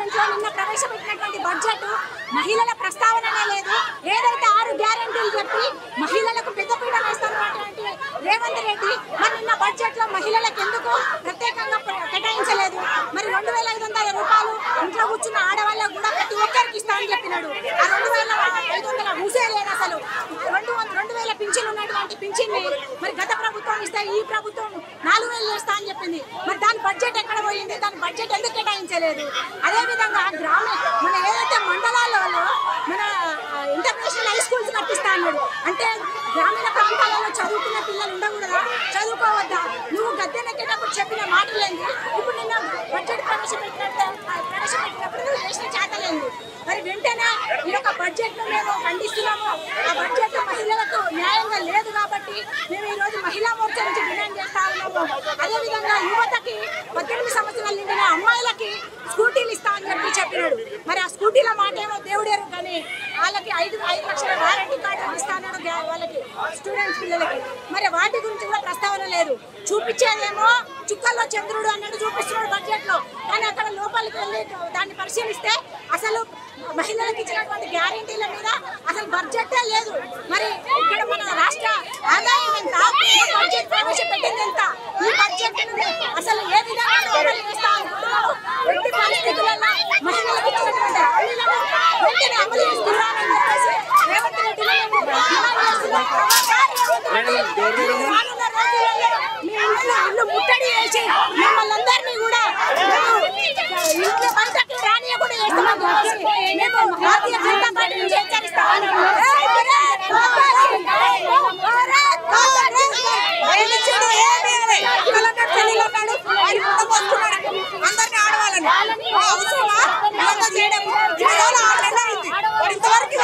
Parliament లో నిన్న ప్రవేశపెట్టినటువంటి బడ్జెట్ మహిళల ప్రస్తావననే లేదు. ఏదైతే 6 గ్యారెంటీలు చెప్పి మహిళలకు పెద్దపీట వేస్తున్నటువంటి రేవంత్ రెడ్డి మరి నిన్న బడ్జెట్ లో మహిళలకు ఎందుకు ప్రత్యేకంగా కేటాయించలేదు? మరి 2500 రూపాయలు ఇంట్లో కూర్చున్న ఆడవాళ్ళకు కూడా ప్రతి ఒక్కరికి ఇస్తామని చెప్పినాడు. ఆ 2500 ఊసే లేదు అసలు. 2000 పింఛన్ ఉన్నటువంటి పింఛన్ని మరి గత ప్రభుత్వం ఇస్తే ఈ ప్రభుత్వం 4000 చేస్తా అని చెప్పింది. మరి దాని బడ్జెట్ ఎక్కడ పోయింది? దాని బడ్జెట్ ఎందుకు కేటాయించలేదు? అదేవిధంగా మన ఏదైతే మండలాలలో మన ఇంటర్నేషనల్ హై స్కూల్స్ కట్టిస్తా అన్నాడు. అంటే గ్రామీణ ప్రాంతాలలో చదువుకున్న పిల్లలు ఉండకూడదా? చదువుకోవద్దా? నువ్వు గద్దెనెక్కేటప్పుడు చెప్పిన మాటలేంది? ఇప్పుడు నిన్న బడ్జెట్ ప్రవేశపెట్టినప్పుడు నువ్వు చేసిన చేతలేంది? మరి వెంటనే ఈ యొక్క బడ్జెట్ ను మేము ఖండిస్తున్నాము. ఆ బడ్జెట్ మహిళలకు న్యాయంగా లేదు కాబట్టి మేము ఈ రోజు మహిళా మోర్చా నుంచి డిమాండ్ చేస్తా ఉన్నాము. అదేవిధంగా యువతకి 18 సంవత్సరాలు నిండిన అమ్మాయిలకి స్కూటీలు ఇస్తామని చెప్పినాడు. మరి ఆ స్కూటీల మాట ఏమో దేవుడేరు, కానీ వాళ్ళకి 5 లక్షల వారంటీ కార్డు ఇస్తాను వాళ్ళకి స్టూడెంట్స్ పిల్లలకి. మరి వాటి గురించి కూడా ప్రస్తావన లేదు. చూపించేదేమో చుక్కల్లో చంద్రుడు అన్నట్టు చూపిస్తున్నాడు బడ్జెట్ లో, కానీ అక్కడ లోపలికి వెళ్ళి దాన్ని పరిశీలిస్తే అసలు మహిళలకు ఇచ్చినటువంటి గ్యారెంటీల మీద అసలు బడ్జెటే లేదు. మరి ఇక్కడ మన రాష్ట్ర ఆదాయం ఎంత, బడ్జెట్ ప్రవేశపెట్టింది ఎంత, ఈ బడ్జెట్ అసలు ఏ విధంగా అమలు చేస్తా అనుకుంటున్నారు? ఎట్టి పరిస్థితులలో మహిళలకు ఇచ్చినటువంటి హామీలను వెంటనే అమలు చేస్తున్నారని చెప్పేసి రేవంత్ రెడ్డిని మేము డిమాండ్ చేస్తున్నాం. ఇల్లు ముట్టడి చేసి మిమ్మల్ని అందరినీ కూడా ఇంట్లో బయటకి రానియకుండా చేస్తామని చెప్పేసి మేము భారతీయ జనతా పార్టీ నుంచి హెచ్చరిస్తామని అందరినీ ఆడవాలని అవసరమా చేయడం ఇంతవరకు